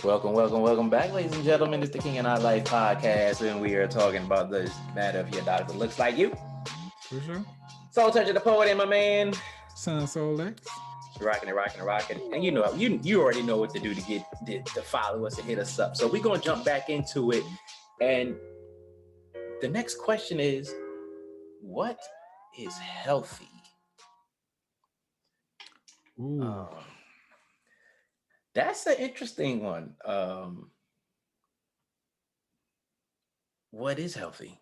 Welcome back, ladies and gentlemen. It's the King and I Life podcast, and we are talking about this matter if your doctor looks like you. For sure. Soul Touch of the Poet and my man. Son Soul X. Rocking. And you already know what to do to get to follow us and hit us up. So we're gonna jump back into it. And the next question is, what is healthy? Ooh. That's an interesting one. What is healthy?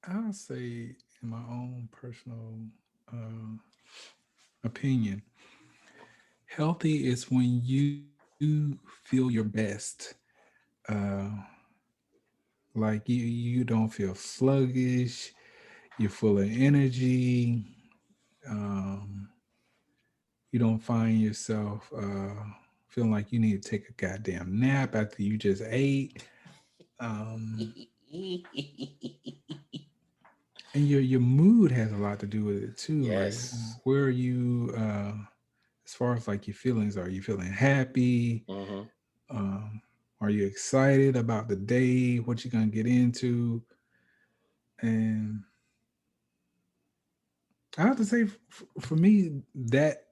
I'll say, in my own personal opinion, healthy is when you feel your best. Uh, like you don't feel sluggish. You're full of energy. Um, you don't find yourself feeling like you need to take a goddamn nap after you just ate. Um, and your mood has a lot to do with it too. Like, Yes. where are you as far as like your feelings? Are you feeling happy? Mm-hmm. Um, are you excited about the day? What you're gonna get into? And I have to say, for me, that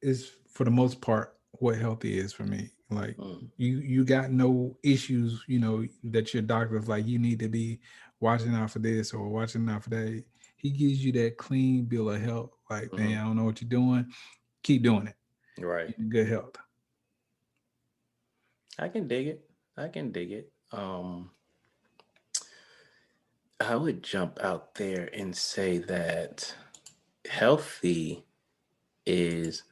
is for the most part what healthy is for me. Like, Mm. you got no issues, that your doctor's like you need to be watching out for this or watching out for that. He gives you that clean bill of health. Like, Mm-hmm. man, I don't know what you're doing. Keep doing it. Right. You're in good health. I can dig it. I would jump out there and say that healthy is,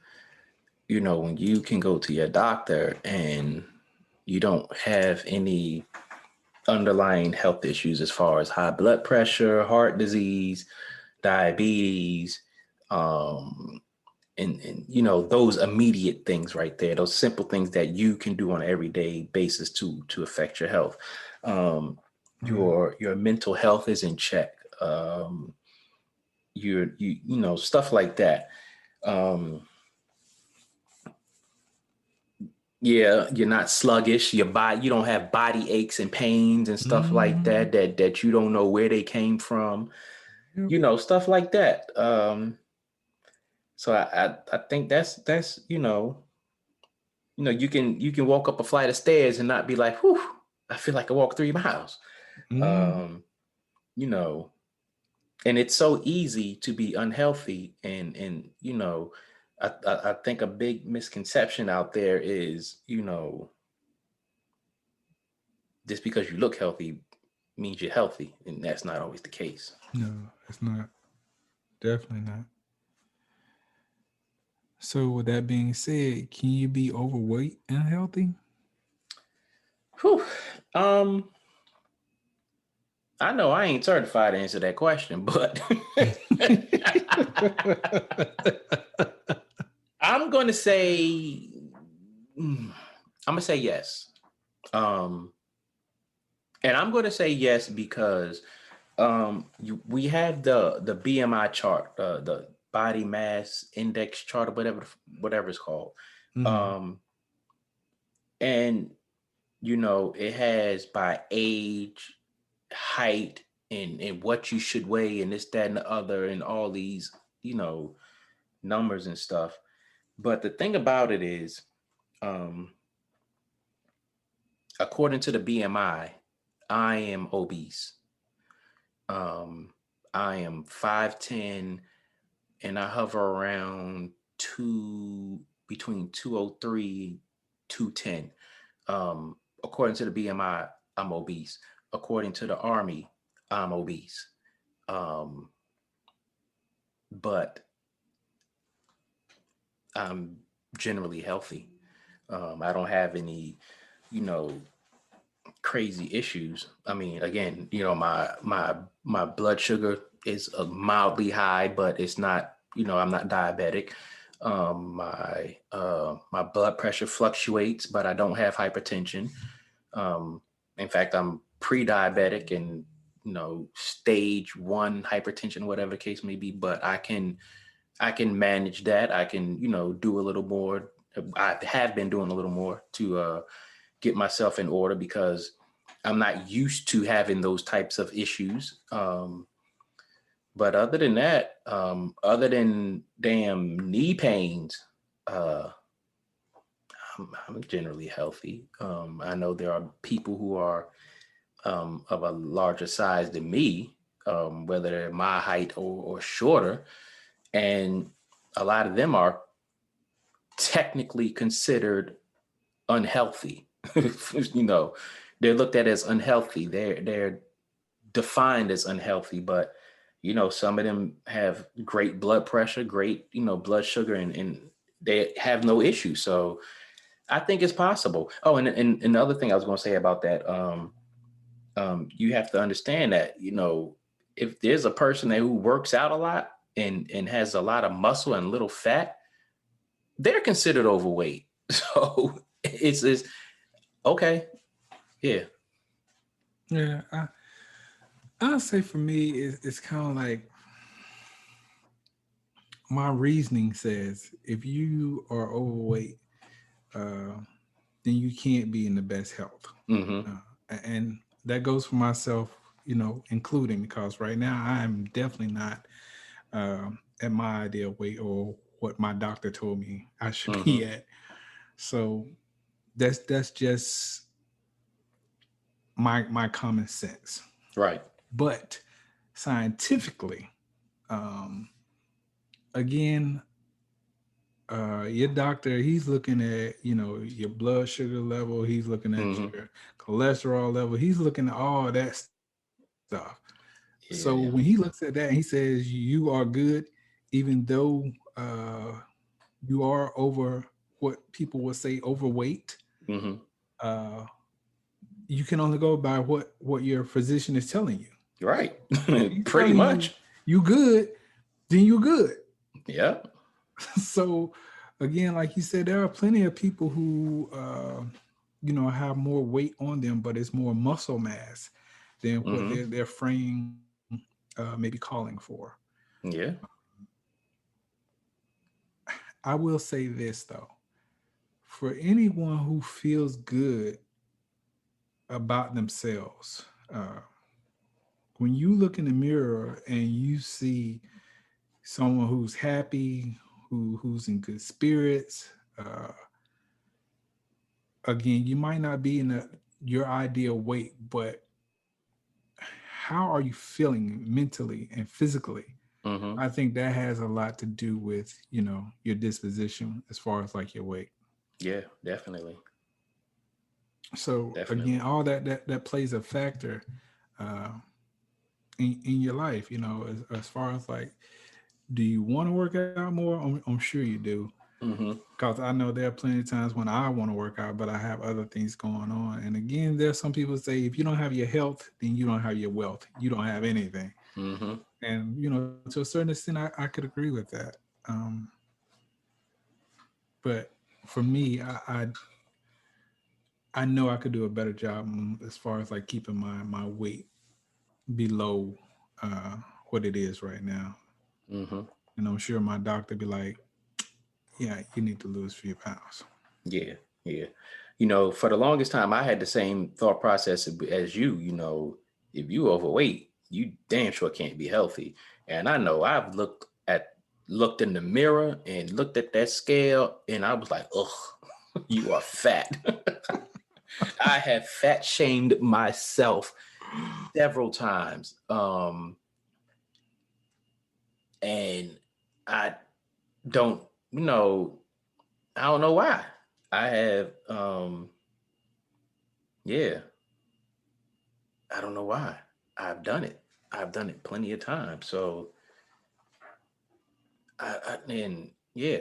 when you can go to your doctor and you don't have any underlying health issues as far as high blood pressure, heart disease, diabetes, um, and those immediate things right there, those simple things that you can do on an everyday basis to affect your health. Um, Right. your mental health is in check. Stuff like that. Um, yeah, you're not sluggish. You don't have body aches and pains and stuff like Mm-hmm. that you don't know where they came from. Yep. Stuff like that. So I think that's you can walk up a flight of stairs and not be like, whew, I feel like I walked 3 miles. Mm-hmm. Um, you know, and it's so easy to be unhealthy. And I think a big misconception out there is, just because you look healthy means you're healthy. And that's not always the case. No, it's not. Definitely not. So, with that being said, can you be overweight and healthy? Whew. Um, I know I ain't certified to answer that question, but I'm going to say, I'm going to say yes. Um, and I'm going to say yes because we have the BMI chart, the body mass index chart, or whatever it's called. Mm-hmm. Um, and it has by age, height, and what you should weigh, and this, that, and the other, and all these, numbers and stuff. But the thing about it is, um, according to the BMI, I am obese. Um, I am 5'10", and I hover around between 203, 210. According to the BMI, I'm obese. According to the Army, I'm obese. Um, but I'm generally healthy. I don't have any, you know, crazy issues. I mean, again, my blood sugar is mildly high, but it's not, I'm not diabetic. My blood pressure fluctuates, but I don't have hypertension. Um, in fact, I'm pre-diabetic and stage 1 hypertension, whatever the case may be. But I can manage that. I can do a little more. I have been doing a little more to get myself in order because I'm not used to having those types of issues. But other than that, other than damn knee pains, uh, I'm generally healthy. I know there are people who are of a larger size than me, whether they're my height or shorter, and a lot of them are technically considered unhealthy. You know, they're looked at as unhealthy. They're defined as unhealthy, but some of them have great blood pressure, great, blood sugar, and they have no issue. So I think it's possible. Oh, and another thing I was going to say about that, you have to understand that, if there's a person who works out a lot and has a lot of muscle and little fat, they're considered overweight. So it's okay. Yeah. Yeah, I'll say for me, it's kind of like my reasoning says if you are overweight, uh, then you can't be in the best health. Mm-hmm. And that goes for myself, including because right now I'm definitely not at my ideal weight or what my doctor told me I should Mm-hmm. be at. So that's just my common sense. Right. But scientifically, um, again, your doctor, he's looking at your blood sugar level, he's looking at Mm-hmm. your cholesterol level, he's looking at all that stuff. So when he looks Yeah. at that and he says you are good, even though you are over what people would say overweight, Mm-hmm. uh, you can only go by what your physician is telling you. Right. If he's Pretty telling you much. you good, then you good. Yeah. So again, like you said, there are plenty of people who have more weight on them, but it's more muscle mass than what Mm-hmm. their frame may be calling for. Yeah. I will say this though, for anyone who feels good about themselves, when you look in the mirror and you see someone who's happy, who's in good spirits, again, you might not be in your ideal weight, but how are you feeling mentally and physically? I Mm-hmm. think that has a lot to do with your disposition as far as like your weight. Yeah, definitely. So again, Definitely. all that plays a factor uh, in your life. As far as like, do you want to work out more? I'm sure you do, Mm-hmm. because I know there are plenty of times when I want to work out, but I have other things going on. And again, there's some people say if you don't have your health, then you don't have your wealth. You don't have anything. Mm-hmm. And to a certain extent, I could agree with that. But for me, I know I could do a better job as far as like keeping my weight below what it is right now. Mm-hmm. And I'm sure my doctor be like, yeah, you need to lose a few pounds. Yeah. Yeah. For the longest time, I had the same thought process as you. If you overweight, you damn sure can't be healthy. And I know I've looked in the mirror and looked at that scale, and I was like, ugh, you are fat. I have fat shamed myself several times. And I don't, I don't know why. I have, yeah, I don't know why. I've done it. I've done it plenty of times. So, and yeah,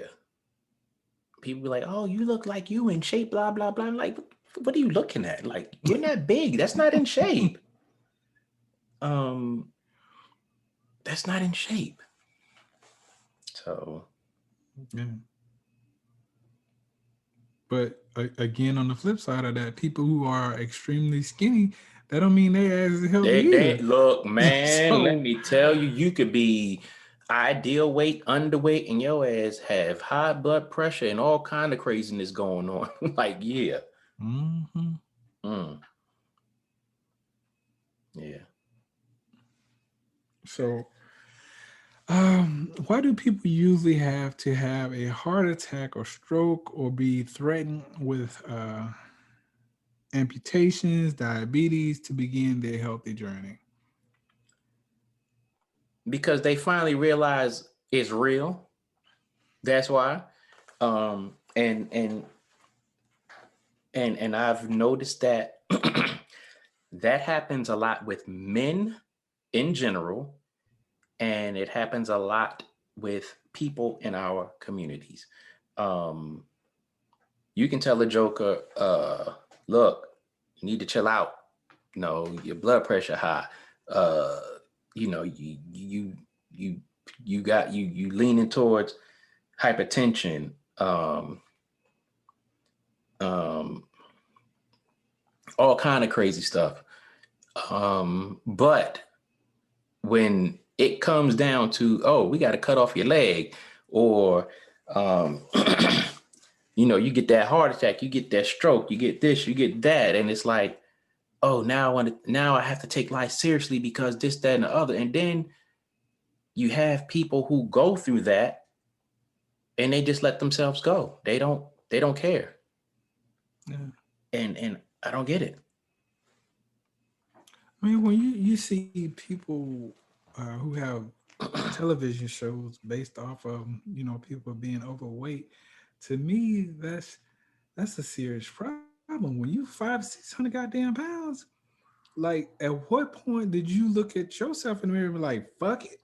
people be like, "Oh, you look like you in shape." Blah blah blah. I'm like, what are you looking at? Like, you're not big. That's not in shape. Um, that's not in shape. So, Yeah. But again, on the flip side of that, people who are extremely skinny, that don't mean they as healthy they either. look, man. Let So me tell you, you could be. ideal weight, underweight, and your ass have high blood pressure and all kind of craziness going on. Like, yeah. Mm-hmm. Mm. Yeah. So, why do people usually have to have a heart attack or stroke or be threatened with amputations, diabetes to begin their healthy journey? Because they finally realize it's real. That's why. And I've noticed that that happens a lot with men in general, and it happens a lot with people in our communities. Um, you can tell a joker, look, you need to chill out. You know, your blood pressure high. Uh, you know, you you leaning towards hypertension. Um, all kind of crazy stuff. But when it comes down to, oh, we got to cut off your leg, or um, you get that heart attack, you get that stroke, you get this, you get that, and it's like, oh, now I have to take life seriously because this, that, and the other. And then you have people who go through that and they just let themselves go. They don't care. Yeah. And I don't get it. I mean, when you see people who have television shows based off of people being overweight, to me that's a serious problem. When you 500-600 goddamn pounds, like at what point did you look at yourself in the mirror and be like, fuck it?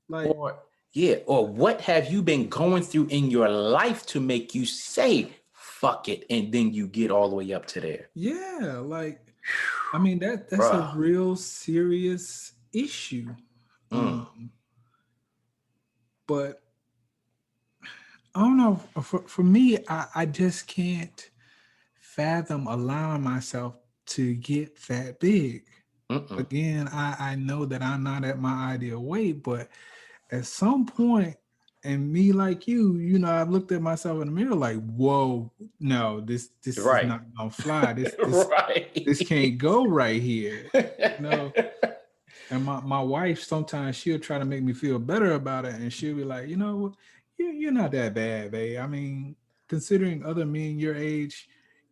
Like, Or yeah, or what have you been going through in your life to make you say fuck it, and then you get all the way up to there? yeah, like I mean that's a Bruh. real serious issue. Mm. But I don't know. For me, I just can't fathom allowing myself to get that big. Mm-mm. Again, I know that I'm not at my ideal weight, but at some point, and me like I've looked at myself in the mirror like, whoa, no, this is Right. not gonna fly. This Right. can't go right here. You know, and my wife sometimes she'll try to make me feel better about it, and she'll be like, you're not that bad, babe. I mean, considering other men your age,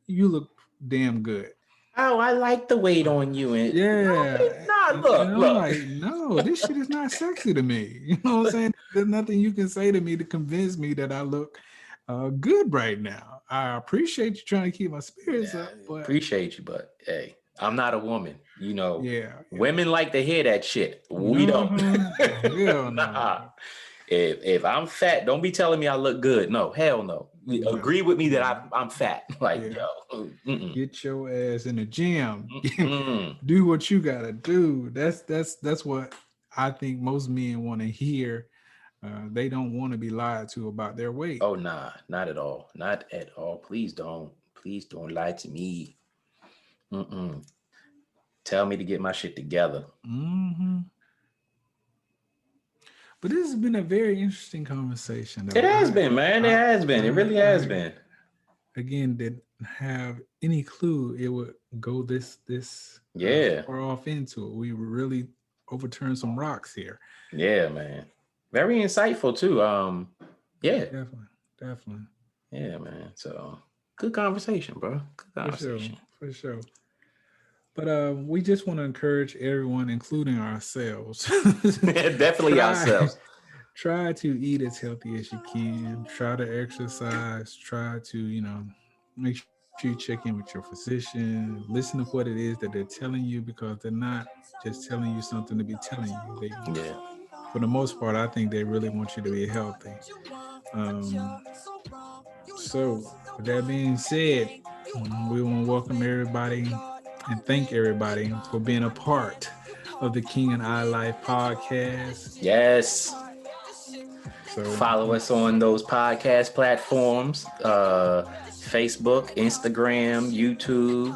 you look damn good. Oh, I like the weight on you. And no, Yeah. nah, And look, I'm look. like, no, this shit is not sexy to me. You know what I'm saying? There's nothing you can say to me to convince me that I look good right now. I appreciate you trying to keep my spirits Yeah, up, but appreciate you, but hey, I'm not a woman. yeah, yeah. Women like to hear that shit. We don't. Uh-huh. Hell Nah. no. If I'm fat, don't be telling me I look good. No, hell no. No, Agree with me that no. I'm fat. Like, Yeah. yo, mm-mm, Get your ass in the gym. mm-mm. Do what you gotta do. That's what I think most men want to hear. They don't want to be lied to about their weight. Oh nah, not at all. Not at all. Please don't. Please don't lie to me. Mm-mm. Tell me to get my shit together. Hmm. But this has been a very interesting conversation, It though. has been, man. It has been. It really has I been. again didn't have any clue it would go this Yeah. far off into it. We really overturned some rocks here. Yeah, man. Very insightful too. Yeah. Definitely, definitely, Yeah, man. So good conversation, bro. Good for sure, conversation. for sure. But we just want to encourage everyone, including ourselves, Definitely try ourselves. try to eat as healthy as you can. Try to exercise. Try to make sure you check in with your physician. Listen to what it is that they're telling you, because they're not just telling you something to be telling you. They, Yeah. for the most part, I think they really want you to be healthy. Um, so, with that being said, we want to welcome everybody and thank everybody for being a part of the King and I Life podcast. Yes. So, Follow us on those podcast platforms, Facebook, Instagram, YouTube.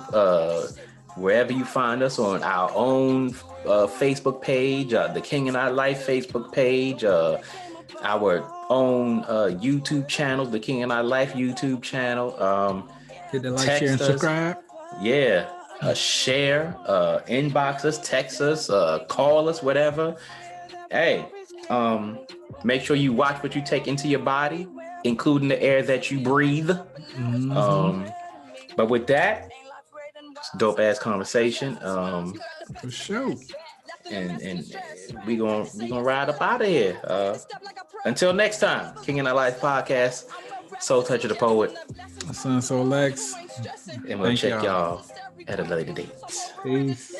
wherever you find us, on our own Facebook page, the King and I Life Facebook page, our own YouTube channel, the King and I Life YouTube channel. Hit the like, share, and Text us. subscribe. Yeah. Share, inbox us, text us, call us, whatever. Hey, make sure you watch what you take into your body, including the air that you breathe. But with that, it's dope ass conversation. For sure. And we gonna ride up out of here. Until next time, King and I Life podcast. Soul Touch of the Poet. Son Soul Lex. And we'll check y'all at a later date. Peace.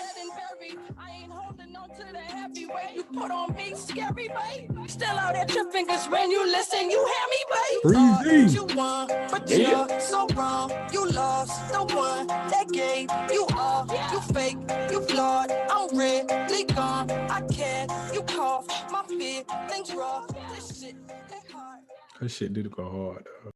You put on me scary, babe. Still out at your fingers when you listen, you hear me, babe. Breezy. You won, but you're so wrong. You lost the one that gave you all. You fake, you flawed. I'm really gone. I can't. You cough, my feelings raw. This shit ain't hard. That shit do go hard, though.